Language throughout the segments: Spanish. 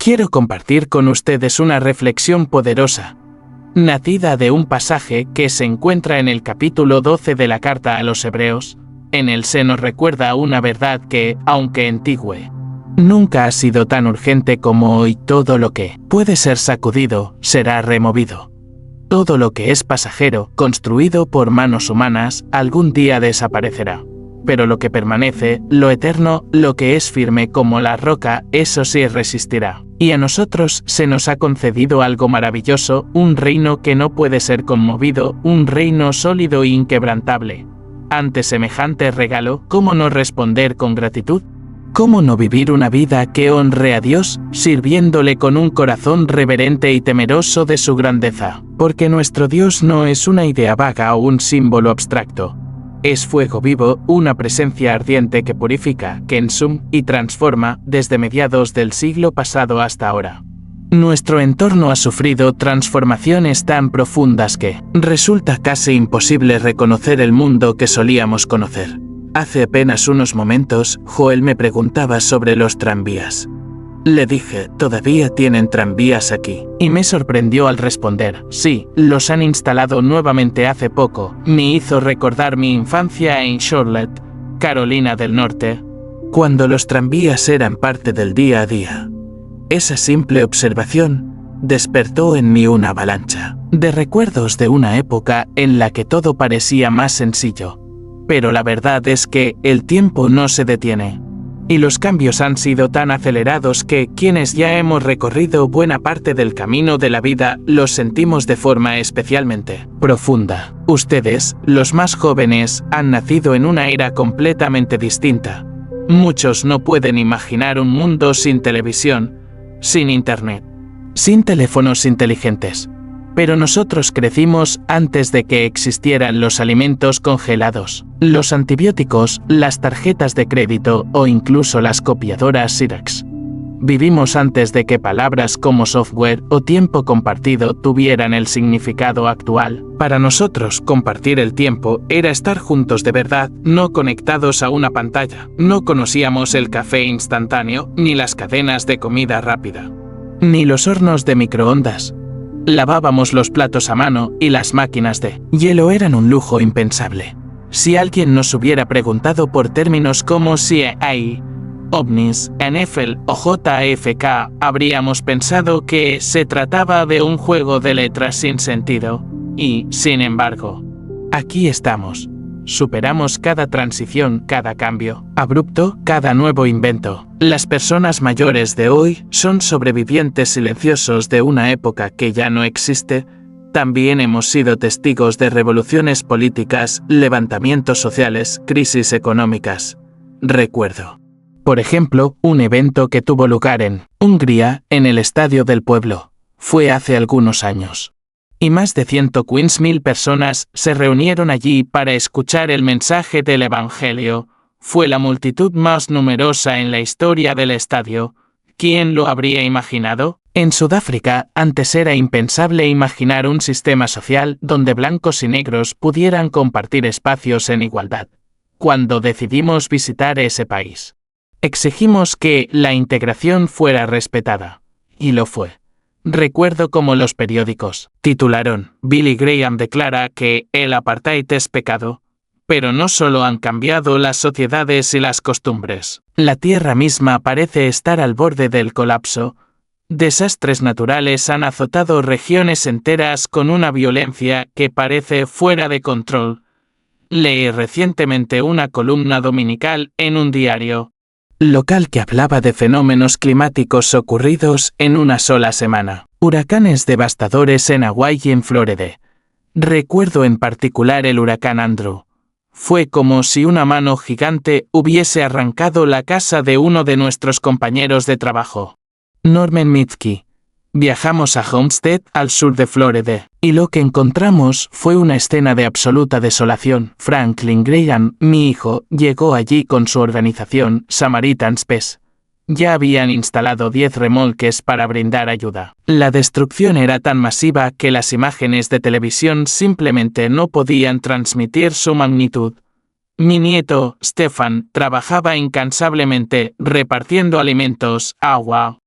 quiero compartir con ustedes una reflexión poderosa, nacida de un pasaje que se encuentra en el capítulo 12 de la carta a los Hebreos. En él se nos recuerda una verdad que, aunque antigua, nunca ha sido tan urgente como hoy. Todo lo que puede ser sacudido será removido. Todo lo que es pasajero, construido por manos humanas, algún día desaparecerá. Pero lo que permanece, lo eterno, lo que es firme como la roca, eso sí resistirá. Y a nosotros se nos ha concedido algo maravilloso, un reino que no puede ser conmovido, un reino sólido e inquebrantable. Ante semejante regalo, ¿cómo no responder con gratitud? ¿Cómo no vivir una vida que honre a Dios, sirviéndole con un corazón reverente y temeroso de su grandeza? Porque nuestro Dios no es una idea vaga o un símbolo abstracto. Es fuego vivo, una presencia ardiente que purifica, que ensuma y transforma desde mediados del siglo pasado hasta ahora. Nuestro entorno ha sufrido transformaciones tan profundas que resulta casi imposible reconocer el mundo que solíamos conocer. Hace apenas unos momentos, Joel me preguntaba sobre los tranvías. Le dije, ¿todavía tienen tranvías aquí? Y me sorprendió al responder, sí, los han instalado nuevamente hace poco. Me hizo recordar mi infancia en Charlotte, Carolina del Norte, cuando los tranvías eran parte del día a día. Esa simple observación despertó en mí una avalancha de recuerdos de una época en la que todo parecía más sencillo. Pero la verdad es que el tiempo no se detiene. Y los cambios han sido tan acelerados que quienes ya hemos recorrido buena parte del camino de la vida los sentimos de forma especialmente profunda. Ustedes, los más jóvenes, han nacido en una era completamente distinta. Muchos no pueden imaginar un mundo sin televisión, sin internet, sin teléfonos inteligentes. Pero nosotros crecimos antes de que existieran los alimentos congelados, los antibióticos, las tarjetas de crédito o incluso las copiadoras Xerox. Vivimos antes de que palabras como software o tiempo compartido tuvieran el significado actual. Para nosotros, compartir el tiempo era estar juntos de verdad, no conectados a una pantalla. No conocíamos el café instantáneo, ni las cadenas de comida rápida, ni los hornos de microondas. Lavábamos los platos a mano y las máquinas de hielo eran un lujo impensable. Si alguien nos hubiera preguntado por términos como CIA, OVNIs, NFL o JFK, habríamos pensado que se trataba de un juego de letras sin sentido. Y, sin embargo, aquí estamos. Superamos cada transición, cada cambio abrupto, cada nuevo invento. Las personas mayores de hoy son sobrevivientes silenciosos de una época que ya no existe. También hemos sido testigos de revoluciones políticas, levantamientos sociales, crisis económicas. Recuerdo, por ejemplo, un evento que tuvo lugar en Hungría, en el Estadio del Pueblo. Fue hace algunos años. Y más de 115.000 personas se reunieron allí para escuchar el mensaje del Evangelio. Fue la multitud más numerosa en la historia del estadio. ¿Quién lo habría imaginado? En Sudáfrica, antes era impensable imaginar un sistema social donde blancos y negros pudieran compartir espacios en igualdad. Cuando decidimos visitar ese país, exigimos que la integración fuera respetada. Y lo fue. Recuerdo cómo los periódicos titularon, Billy Graham declara que el apartheid es pecado. Pero no solo han cambiado las sociedades y las costumbres. La tierra misma parece estar al borde del colapso. Desastres naturales han azotado regiones enteras con una violencia que parece fuera de control. Leí recientemente una columna dominical en un diario local que hablaba de fenómenos climáticos ocurridos en una sola semana. Huracanes devastadores en Hawái y en Florida. Recuerdo en particular el huracán Andrew. Fue como si una mano gigante hubiese arrancado la casa de uno de nuestros compañeros de trabajo, Norman Mitkey. Viajamos a Homestead, al sur de Florida, y lo que encontramos fue una escena de absoluta desolación. Franklin Graham, mi hijo, llegó allí con su organización, Samaritan's Purse. Ya habían instalado 10 remolques para brindar ayuda. La destrucción era tan masiva que las imágenes de televisión simplemente no podían transmitir su magnitud. Mi nieto, Stefan, trabajaba incansablemente repartiendo alimentos, agua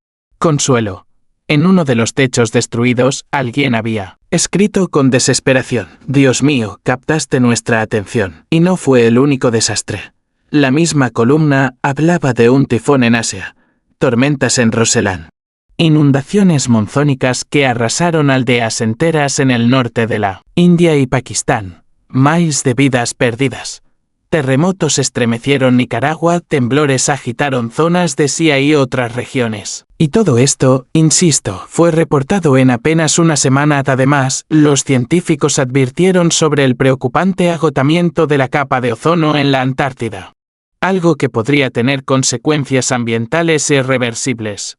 Consuelo. En uno de los techos destruidos, alguien había escrito con desesperación: Dios mío, captaste nuestra atención. Y no fue el único desastre. La misma columna hablaba de un tifón en Asia, tormentas en Roseland, inundaciones monzónicas que arrasaron aldeas enteras en el norte de la India y Pakistán, miles de vidas perdidas. Terremotos estremecieron Nicaragua, temblores agitaron zonas de Asia y otras regiones. Y todo esto, insisto, fue reportado en apenas una semana. Además, los científicos advirtieron sobre el preocupante agotamiento de la capa de ozono en la Antártida, algo que podría tener consecuencias ambientales irreversibles.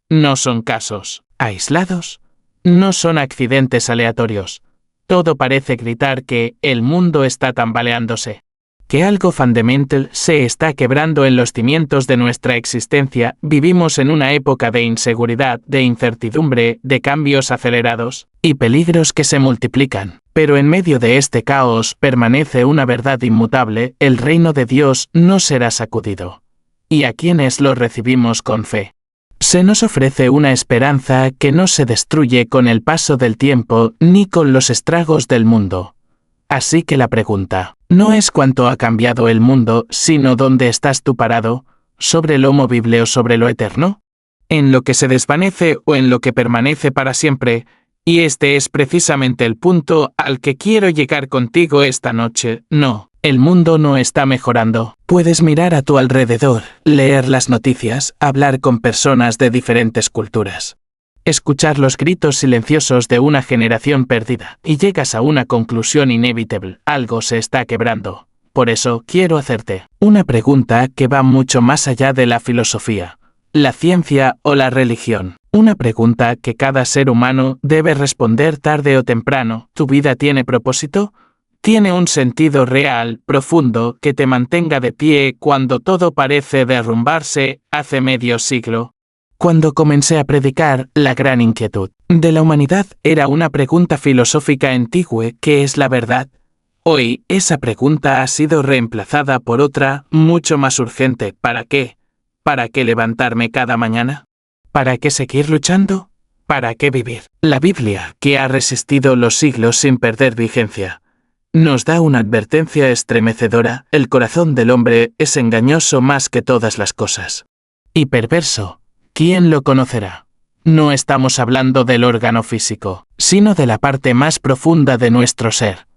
No son casos aislados, no son accidentes aleatorios. Todo parece gritar que el mundo está tambaleándose, que algo fundamental se está quebrando en los cimientos de nuestra existencia. Vivimos en una época de inseguridad, de incertidumbre, de cambios acelerados y peligros que se multiplican. Pero en medio de este caos permanece una verdad inmutable: el reino de Dios no será sacudido. Y a quienes lo recibimos con fe, se nos ofrece una esperanza que no se destruye con el paso del tiempo ni con los estragos del mundo. Así que la pregunta no es cuánto ha cambiado el mundo, sino dónde estás tú parado, sobre lo movible o sobre lo eterno, en lo que se desvanece o en lo que permanece para siempre. Y este es precisamente el punto al que quiero llegar contigo esta noche. No, el mundo no está mejorando. Puedes mirar a tu alrededor, leer las noticias, hablar con personas de diferentes culturas, escuchar los gritos silenciosos de una generación perdida, y llegas a una conclusión inevitable: algo se está quebrando. Por eso quiero hacerte una pregunta que va mucho más allá de la filosofía, la ciencia o la religión. Una pregunta que cada ser humano debe responder tarde o temprano. ¿Tu vida tiene propósito? ¿Tiene un sentido real, profundo, que te mantenga de pie cuando todo parece derrumbarse? Hace medio siglo, cuando comencé a predicar, la gran inquietud de la humanidad era una pregunta filosófica antigua: ¿qué es la verdad? Hoy, esa pregunta ha sido reemplazada por otra, mucho más urgente: ¿para qué? ¿Para qué levantarme cada mañana? ¿Para qué seguir luchando? ¿Para qué vivir? La Biblia, que ha resistido los siglos sin perder vigencia, nos da una advertencia estremecedora: el corazón del hombre es engañoso más que todas las cosas, y perverso. ¿Quién lo conocerá? No estamos hablando del órgano físico, sino de la parte más profunda de nuestro ser.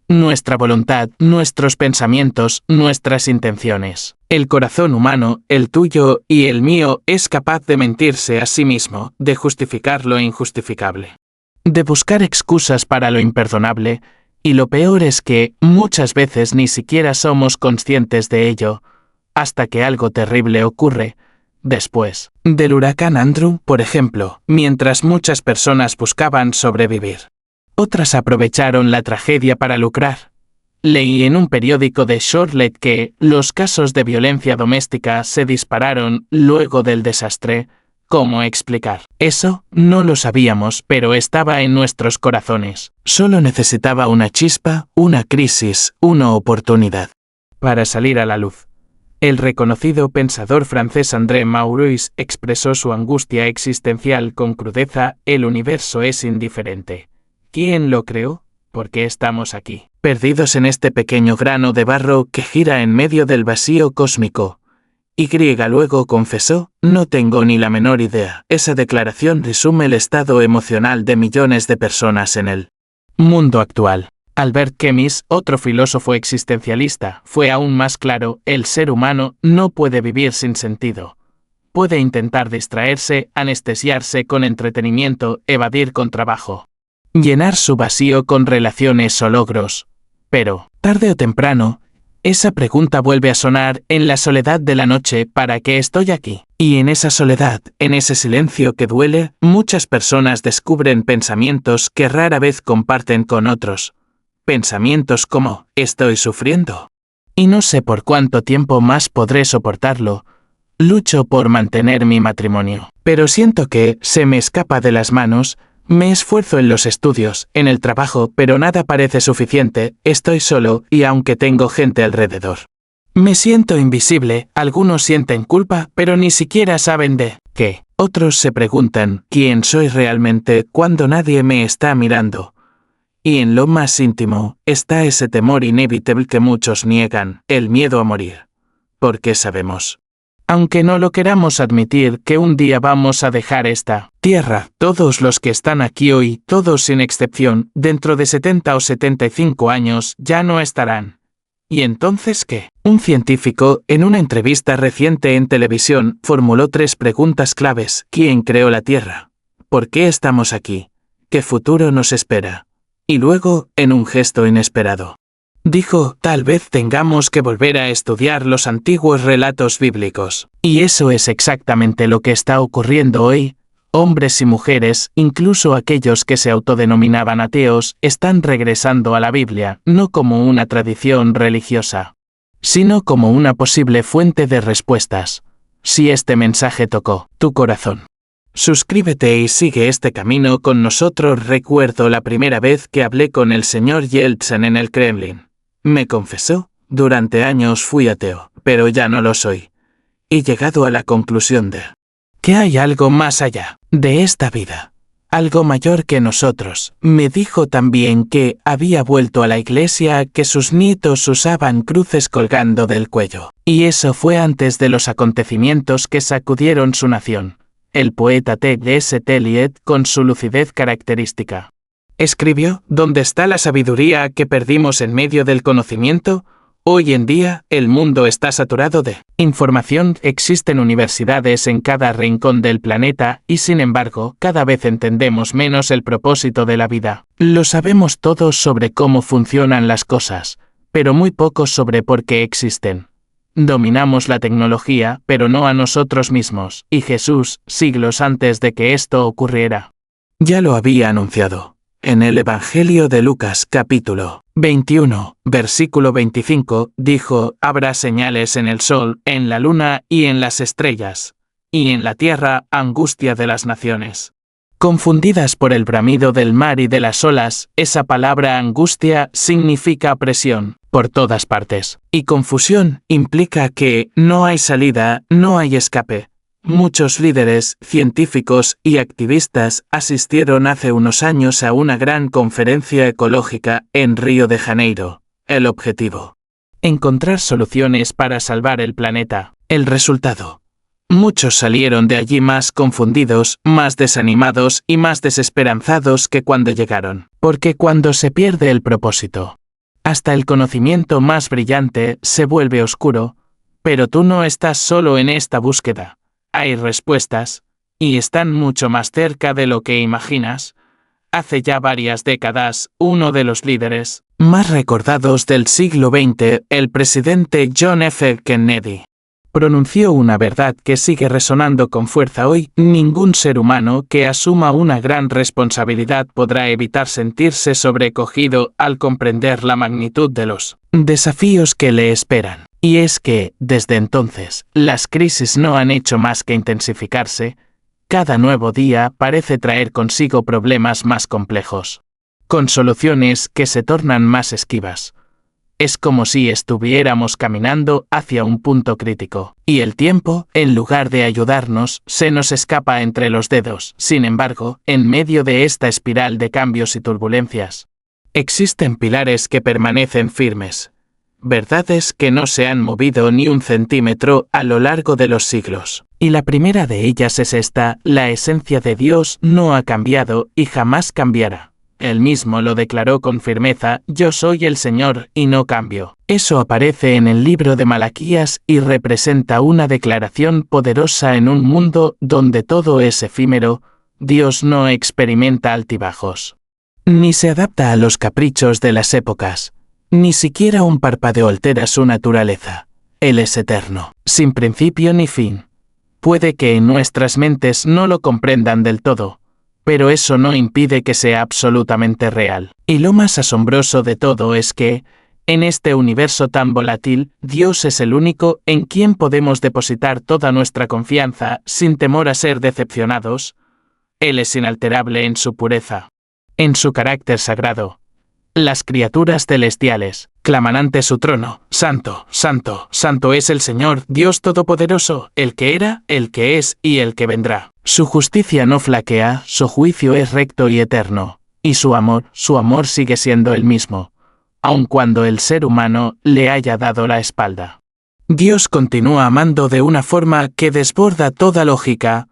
Nuestra voluntad, nuestros pensamientos, nuestras intenciones. El corazón humano, el tuyo y el mío, es capaz de mentirse a sí mismo, de justificar lo injustificable, de buscar excusas para lo imperdonable, y lo peor es que muchas veces ni siquiera somos conscientes de ello, hasta que algo terrible ocurre. Después del huracán Andrew, por ejemplo, mientras muchas personas buscaban sobrevivir, otras aprovecharon la tragedia para lucrar. Leí en un periódico de Charlotte que los casos de violencia doméstica se dispararon luego del desastre. ¿Cómo explicar eso? No lo sabíamos, pero estaba en nuestros corazones. Solo necesitaba una chispa, una crisis, una oportunidad para salir a la luz. El reconocido pensador francés André Maurois expresó su angustia existencial con crudeza: el universo es indiferente. ¿Quién lo creó? ¿Por qué estamos aquí, perdidos en este pequeño grano de barro que gira en medio del vacío cósmico? Y luego confesó: no tengo ni la menor idea. Esa declaración resume el estado emocional de millones de personas en el mundo actual. Albert Camus, otro filósofo existencialista, fue aún más claro: el ser humano no puede vivir sin sentido. Puede intentar distraerse, anestesiarse con entretenimiento, evadir con trabajo, llenar su vacío con relaciones o logros. Pero, tarde o temprano, esa pregunta vuelve a sonar en la soledad de la noche: ¿para qué estoy aquí? Y en esa soledad, en ese silencio que duele, muchas personas descubren pensamientos que rara vez comparten con otros. Pensamientos como: estoy sufriendo, y no sé por cuánto tiempo más podré soportarlo. Lucho por mantener mi matrimonio, pero siento que se me escapa de las manos. Me esfuerzo en los estudios, en el trabajo, pero nada parece suficiente. Estoy solo, y aunque tengo gente alrededor, me siento invisible. Algunos sienten culpa, pero ni siquiera saben de ¿Qué? Otros se preguntan, ¿quién soy realmente cuando nadie me está mirando? Y en lo más íntimo está ese temor inevitable que muchos niegan, el miedo a morir. Porque sabemos, aunque no lo queramos admitir, que un día vamos a dejar esta tierra. Todos los que están aquí hoy, todos sin excepción, dentro de 70 o 75 años, ya no estarán. ¿Y entonces qué? Un científico, en una entrevista reciente en televisión, formuló 3 preguntas claves. ¿Quién creó la Tierra? ¿Por qué estamos aquí? ¿Qué futuro nos espera? Y luego, en un gesto inesperado, dijo, tal vez tengamos que volver a estudiar los antiguos relatos bíblicos. Y eso es exactamente lo que está ocurriendo hoy. Hombres y mujeres, incluso aquellos que se autodenominaban ateos, están regresando a la Biblia, no como una tradición religiosa, sino como una posible fuente de respuestas. Si este mensaje tocó tu corazón, suscríbete y sigue este camino con nosotros. Recuerdo la primera vez que hablé con el señor Yeltsin en el Kremlin. Me confesó, durante años fui ateo, pero ya no lo soy. He llegado a la conclusión de que hay algo más allá de esta vida, algo mayor que nosotros. Me dijo también que había vuelto a la iglesia, que sus nietos usaban cruces colgando del cuello. Y eso fue antes de los acontecimientos que sacudieron su nación. El poeta T.S. Eliot, con su lucidez característica, escribió, ¿dónde está la sabiduría que perdimos en medio del conocimiento? Hoy en día, el mundo está saturado de información, existen universidades en cada rincón del planeta y sin embargo, cada vez entendemos menos el propósito de la vida. Lo sabemos todos sobre cómo funcionan las cosas, pero muy poco sobre por qué existen. Dominamos la tecnología, pero no a nosotros mismos, y Jesús, siglos antes de que esto ocurriera, ya lo había anunciado. En el Evangelio de Lucas capítulo 21, versículo 25, dijo, habrá señales en el sol, en la luna y en las estrellas, y en la tierra angustia de las naciones, confundidas por el bramido del mar y de las olas. Esa palabra angustia significa presión por todas partes, y confusión implica que no hay salida, no hay escape. Muchos líderes, científicos y activistas asistieron hace unos años a una gran conferencia ecológica en Río de Janeiro. El objetivo: encontrar soluciones para salvar el planeta. El resultado: muchos salieron de allí más confundidos, más desanimados y más desesperanzados que cuando llegaron. Porque cuando se pierde el propósito, hasta el conocimiento más brillante se vuelve oscuro. Pero tú no estás solo en esta búsqueda. Hay respuestas, y están mucho más cerca de lo que imaginas. Hace ya varias décadas, uno de los líderes más recordados del siglo XX, el presidente John F. Kennedy, pronunció una verdad que sigue resonando con fuerza hoy: ningún ser humano que asuma una gran responsabilidad podrá evitar sentirse sobrecogido al comprender la magnitud de los desafíos que le esperan. Y es que, desde entonces, las crisis no han hecho más que intensificarse. Cada nuevo día parece traer consigo problemas más complejos, con soluciones que se tornan más esquivas. Es como si estuviéramos caminando hacia un punto crítico, y el tiempo, en lugar de ayudarnos, se nos escapa entre los dedos. Sin embargo, en medio de esta espiral de cambios y turbulencias, existen pilares que permanecen firmes. Verdades que no se han movido ni un centímetro a lo largo de los siglos. Y la primera de ellas es esta: la esencia de Dios no ha cambiado y jamás cambiará. Él mismo lo declaró con firmeza: yo soy el Señor y no cambio. Eso aparece en el libro de Malaquías y representa una declaración poderosa en un mundo donde todo es efímero. Dios no experimenta altibajos, ni se adapta a los caprichos de las épocas. Ni siquiera un parpadeo altera su naturaleza. Él es eterno, sin principio ni fin. Puede que en nuestras mentes no lo comprendan del todo, pero eso no impide que sea absolutamente real. Y lo más asombroso de todo es que, en este universo tan volátil, Dios es el único en quien podemos depositar toda nuestra confianza sin temor a ser decepcionados. Él es inalterable en su pureza, en su carácter sagrado. Las criaturas celestiales, claman ante su trono: Santo, Santo, Santo es el Señor, Dios Todopoderoso, el que era, el que es y el que vendrá. Su justicia no flaquea, su juicio es recto y eterno, y su amor sigue siendo el mismo, aun cuando el ser humano le haya dado la espalda. Dios continúa amando de una forma que desborda toda lógica.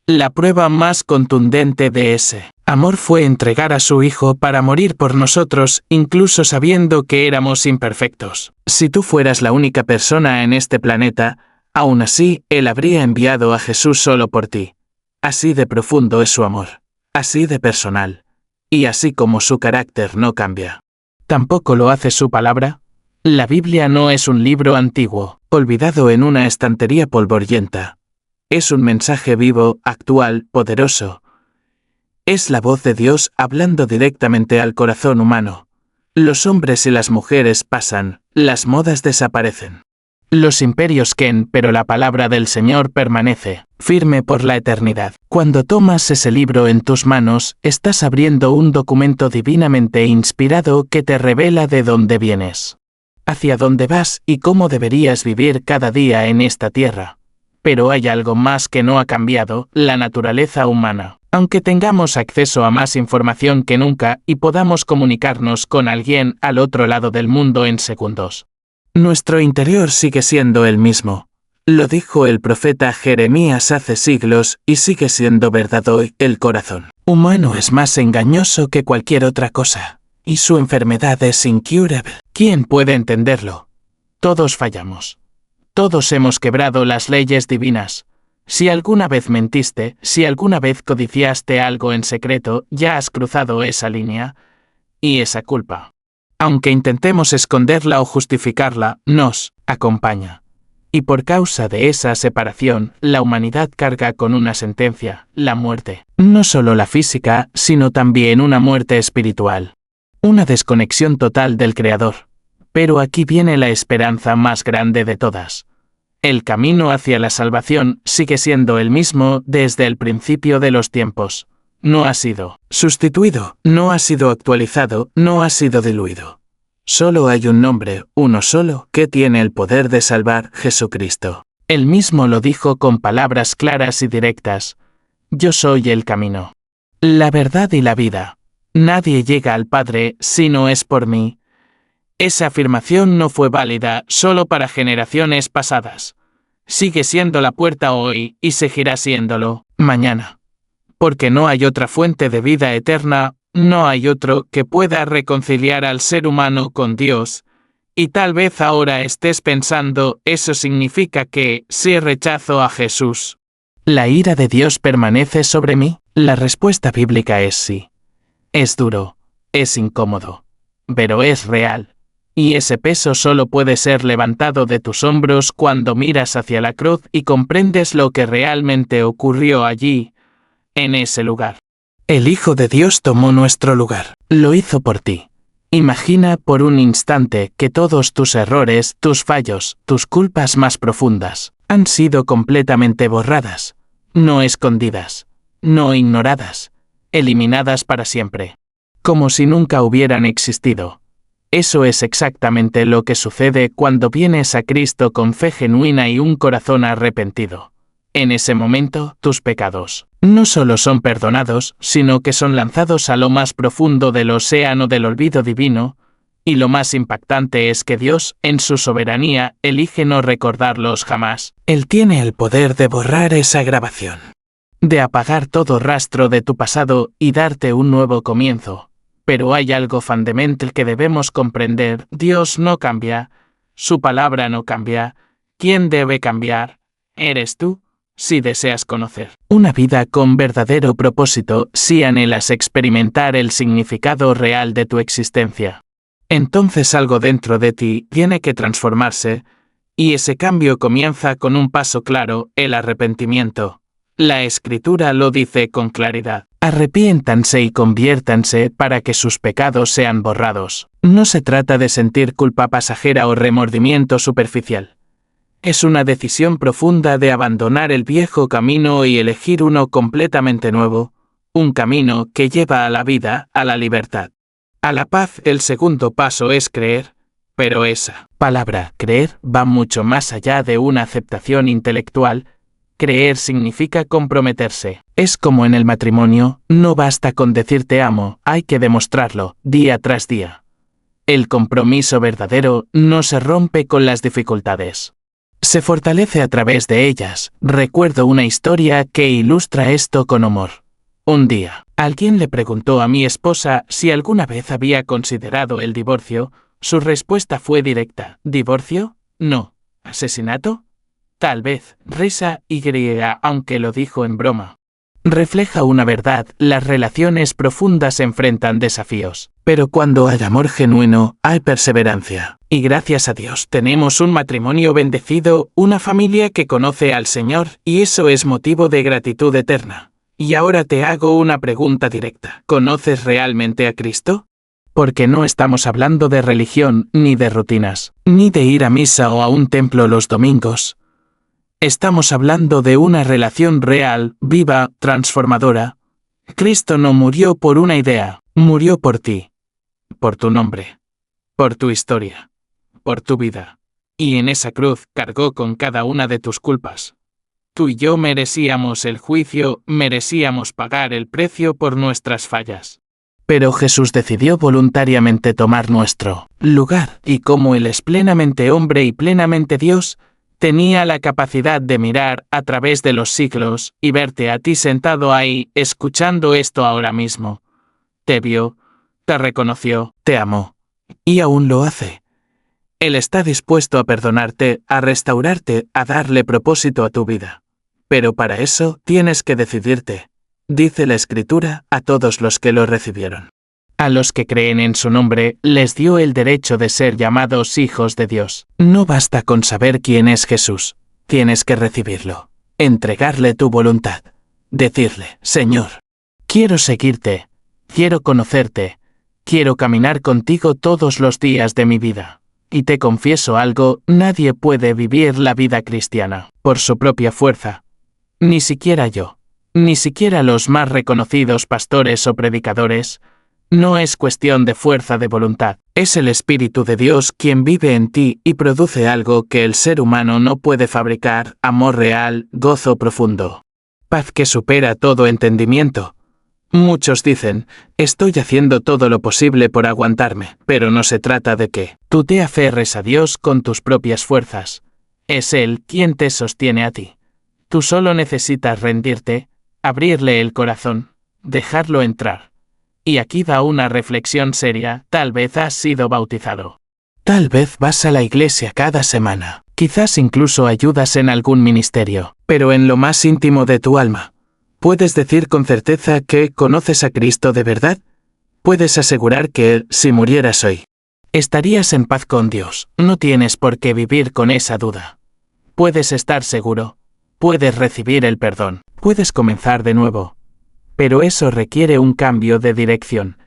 La prueba más contundente de ese amor fue entregar a su Hijo para morir por nosotros, incluso sabiendo que éramos imperfectos. Si tú fueras la única persona en este planeta, aún así, Él habría enviado a Jesús solo por ti. Así de profundo es su amor, así de personal, y así como su carácter no cambia. ¿Tampoco lo hace su palabra? La Biblia no es un libro antiguo, olvidado en una estantería polvorienta. Es un mensaje vivo, actual, poderoso. Es la voz de Dios hablando directamente al corazón humano. Los hombres y las mujeres pasan, las modas desaparecen. Los imperios caen, pero la palabra del Señor permanece, firme por la eternidad. Cuando tomas ese libro en tus manos, estás abriendo un documento divinamente inspirado que te revela de dónde vienes, hacia dónde vas y cómo deberías vivir cada día en esta tierra. Pero hay algo más que no ha cambiado: la naturaleza humana. Aunque tengamos acceso a más información que nunca y podamos comunicarnos con alguien al otro lado del mundo en segundos, nuestro interior sigue siendo el mismo. Lo dijo el profeta Jeremías hace siglos y sigue siendo verdad hoy. El corazón humano es más engañoso que cualquier otra cosa, y su enfermedad es incurable. ¿Quién puede entenderlo? Todos fallamos. Todos hemos quebrado las leyes divinas. Si alguna vez mentiste, si alguna vez codiciaste algo en secreto, ya has cruzado esa línea y esa culpa, aunque intentemos esconderla o justificarla, nos acompaña. Y por causa de esa separación, la humanidad carga con una sentencia: la muerte. No solo la física, sino también una muerte espiritual. Una desconexión total del Creador. Pero aquí viene la esperanza más grande de todas. El camino hacia la salvación sigue siendo el mismo desde el principio de los tiempos. No ha sido sustituido, no ha sido actualizado, no ha sido diluido. Solo hay un nombre, uno solo, que tiene el poder de salvar: Jesucristo. Él mismo lo dijo con palabras claras y directas: Yo soy el camino, la verdad y la vida. Nadie llega al Padre si no es por mí. Esa afirmación no fue válida solo para generaciones pasadas. Sigue siendo la puerta hoy y seguirá siéndolo mañana. Porque no hay otra fuente de vida eterna, no hay otro que pueda reconciliar al ser humano con Dios. Y tal vez ahora estés pensando: ¿eso significa que, si rechazo a Jesús, la ira de Dios permanece sobre mí? La respuesta bíblica es sí. Es duro, es incómodo, pero es real. Y ese peso solo puede ser levantado de tus hombros cuando miras hacia la cruz y comprendes lo que realmente ocurrió allí, en ese lugar. El Hijo de Dios tomó nuestro lugar. Lo hizo por ti. Imagina por un instante que todos tus errores, tus fallos, tus culpas más profundas, han sido completamente borradas, no escondidas, no ignoradas, eliminadas para siempre, como si nunca hubieran existido. Eso es exactamente lo que sucede cuando vienes a Cristo con fe genuina y un corazón arrepentido. En ese momento, tus pecados no solo son perdonados, sino que son lanzados a lo más profundo del océano del olvido divino, y lo más impactante es que Dios, en su soberanía, elige no recordarlos jamás. Él tiene el poder de borrar esa grabación, de apagar todo rastro de tu pasado y darte un nuevo comienzo. Pero hay algo fundamental que debemos comprender: Dios no cambia, su palabra no cambia. ¿Quién debe cambiar? ¿Eres tú? Si deseas conocer una vida con verdadero propósito, si anhelas experimentar el significado real de tu existencia, entonces algo dentro de ti tiene que transformarse, y ese cambio comienza con un paso claro: el arrepentimiento. La Escritura lo dice con claridad: arrepiéntanse y conviértanse para que sus pecados sean borrados. No se trata de sentir culpa pasajera o remordimiento superficial. Es una decisión profunda de abandonar el viejo camino y elegir uno completamente nuevo, un camino que lleva a la vida, a la libertad, a la paz. El segundo paso es creer, Pero esa palabra, creer, va mucho más allá de una aceptación intelectual. Creer significa comprometerse. Es como en el matrimonio, no basta con decir te amo, hay que demostrarlo, día tras día. El compromiso verdadero no se rompe con las dificultades. Se fortalece a través de ellas. Recuerdo una historia que ilustra esto con humor. Un día, alguien le preguntó a mi esposa si alguna vez había considerado el divorcio. Su respuesta fue directa. ¿Divorcio? No. ¿Asesinato? Tal vez. Risa y griega, aunque lo dijo en broma. Refleja una verdad, las relaciones profundas enfrentan desafíos. Pero cuando hay amor genuino, hay perseverancia. Y gracias a Dios tenemos un matrimonio bendecido, una familia que conoce al Señor, y eso es motivo de gratitud eterna. Y ahora te hago una pregunta directa. ¿Conoces realmente a Cristo? Porque no estamos hablando de religión, ni de rutinas, ni de ir a misa o a un templo los domingos. Estamos hablando de una relación real, viva, transformadora. Cristo no murió por una idea, murió por ti, por tu nombre, por tu historia, por tu vida. Y en esa cruz cargó con cada una de tus culpas. Tú y yo merecíamos el juicio, merecíamos pagar el precio por nuestras fallas. Pero Jesús decidió voluntariamente tomar nuestro lugar, y como Él es plenamente hombre y plenamente Dios, tenía la capacidad de mirar a través de los siglos y verte a ti sentado ahí, escuchando esto ahora mismo. Te vio, te reconoció, te amó. Y aún lo hace. Él está dispuesto a perdonarte, a restaurarte, a darle propósito a tu vida. Pero para eso tienes que decidirte. Dice la Escritura, a todos los que lo recibieron. A los que creen en su nombre, les dio el derecho de ser llamados hijos de Dios. No basta con saber quién es Jesús. Tienes que recibirlo. Entregarle tu voluntad. Decirle, Señor, quiero seguirte. Quiero conocerte. Quiero caminar contigo todos los días de mi vida. Y te confieso algo, nadie puede vivir la vida cristiana por su propia fuerza. Ni siquiera yo. Ni siquiera los más reconocidos pastores o predicadores. No es cuestión de fuerza de voluntad. Es el Espíritu de Dios quien vive en ti y produce algo que el ser humano no puede fabricar: amor real, gozo profundo, paz que supera todo entendimiento. Muchos dicen, estoy haciendo todo lo posible por aguantarme, pero no se trata de que tú te aferres a Dios con tus propias fuerzas. Es Él quien te sostiene a ti. Tú solo necesitas rendirte, abrirle el corazón, dejarlo entrar. Y aquí va una reflexión seria. Tal vez has sido bautizado. Tal vez vas a la iglesia cada semana. Quizás incluso ayudas en algún ministerio. Pero en lo más íntimo de tu alma, ¿puedes decir con certeza que conoces a Cristo de verdad? Puedes asegurar que, si murieras hoy, estarías en paz con Dios. No tienes por qué vivir con esa duda. Puedes estar seguro. Puedes recibir el perdón. Puedes comenzar de nuevo. Pero eso requiere un cambio de dirección.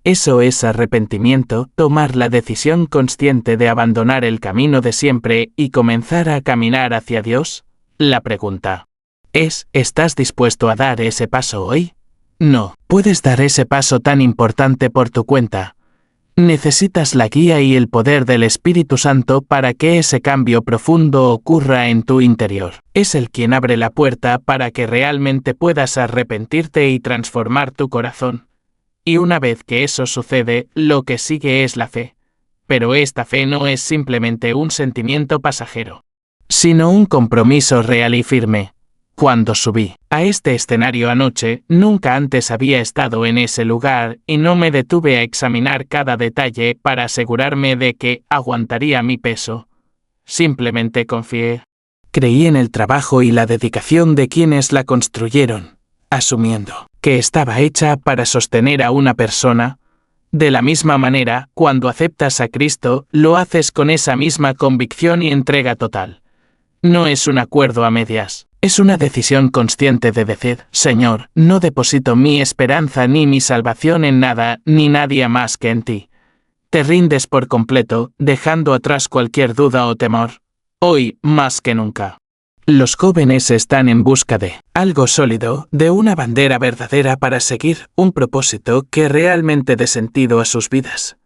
Eso es arrepentimiento, tomar la decisión consciente de abandonar el camino de siempre y comenzar a caminar hacia Dios. La pregunta es, ¿estás dispuesto a dar ese paso hoy? No, puedes dar ese paso tan importante por tu cuenta. Necesitas la guía y el poder del Espíritu Santo para que ese cambio profundo ocurra en tu interior. Es Él quien abre la puerta para que realmente puedas arrepentirte y transformar tu corazón. Y una vez que eso sucede, lo que sigue es la fe. Pero esta fe no es simplemente un sentimiento pasajero, sino un compromiso real y firme. Cuando subí a este escenario anoche, nunca antes había estado en ese lugar y no me detuve a examinar cada detalle para asegurarme de que aguantaría mi peso. Simplemente confié. Creí en el trabajo y la dedicación de quienes la construyeron, asumiendo que estaba hecha para sostener a una persona. De la misma manera, cuando aceptas a Cristo, lo haces con esa misma convicción y entrega total. No es un acuerdo a medias. Es una decisión consciente de decir, Señor, no deposito mi esperanza ni mi salvación en nada ni nadie más que en ti. Te rindes por completo, dejando atrás cualquier duda o temor. Hoy, más que nunca. Los jóvenes están en busca de algo sólido, de una bandera verdadera para seguir, un propósito que realmente dé sentido a sus vidas.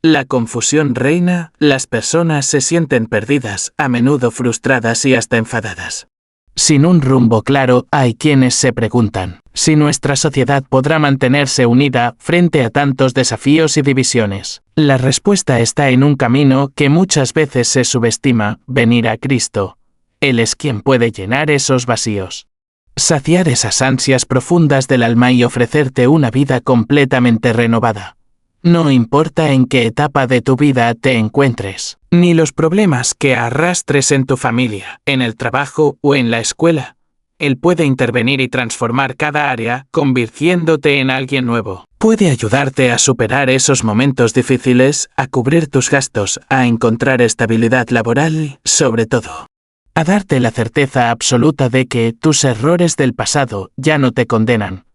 La confusión reina, las personas se sienten perdidas, a menudo frustradas y hasta enfadadas. Sin un rumbo claro, hay quienes se preguntan si nuestra sociedad podrá mantenerse unida frente a tantos desafíos y divisiones. La respuesta está en un camino que muchas veces se subestima: venir a Cristo. Él es quien puede llenar esos vacíos, saciar esas ansias profundas del alma y ofrecerte una vida completamente renovada. No importa en qué etapa de tu vida te encuentres, ni los problemas que arrastres en tu familia, en el trabajo o en la escuela. Él puede intervenir y transformar cada área, convirtiéndote en alguien nuevo. Puede ayudarte a superar esos momentos difíciles, a cubrir tus gastos, a encontrar estabilidad laboral y, sobre todo, a darte la certeza absoluta de que tus errores del pasado ya no te condenan.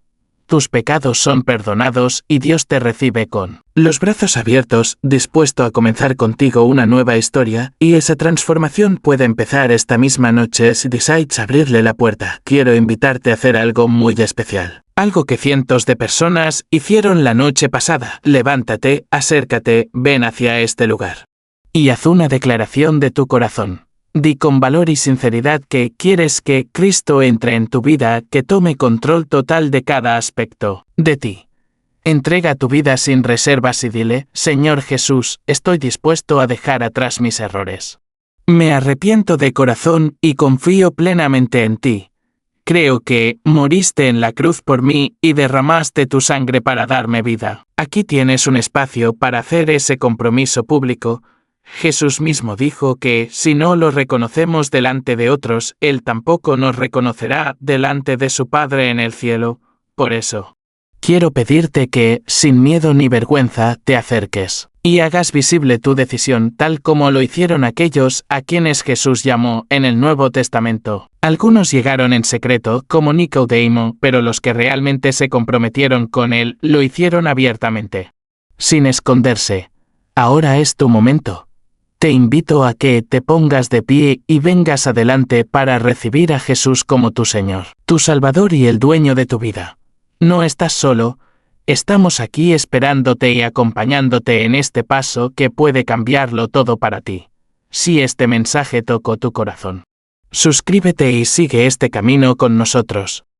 Tus pecados son perdonados y Dios te recibe con los brazos abiertos, dispuesto a comenzar contigo una nueva historia, y esa transformación puede empezar esta misma noche si decides abrirle la puerta. Quiero invitarte a hacer algo muy especial. Algo que cientos de personas hicieron la noche pasada. Levántate, acércate, ven hacia este lugar. Y haz una declaración de tu corazón. Di con valor y sinceridad que quieres que Cristo entre en tu vida, que tome control total de cada aspecto de ti. Entrega tu vida sin reservas y dile: Señor Jesús, estoy dispuesto a dejar atrás mis errores. Me arrepiento de corazón y confío plenamente en ti. Creo que moriste en la cruz por mí y derramaste tu sangre para darme vida. Aquí tienes un espacio para hacer ese compromiso público. Jesús mismo dijo que, si no lo reconocemos delante de otros, Él tampoco nos reconocerá delante de su Padre en el cielo. Por eso, quiero pedirte que, sin miedo ni vergüenza, te acerques y hagas visible tu decisión, tal como lo hicieron aquellos a quienes Jesús llamó en el Nuevo Testamento. Algunos llegaron en secreto, como Nicodemo, pero los que realmente se comprometieron con Él lo hicieron abiertamente, sin esconderse. Ahora es tu momento. Te invito a que te pongas de pie y vengas adelante para recibir a Jesús como tu Señor, tu Salvador y el dueño de tu vida. No estás solo, estamos aquí esperándote y acompañándote en este paso que puede cambiarlo todo para ti. Si este mensaje tocó tu corazón, suscríbete y sigue este camino con nosotros.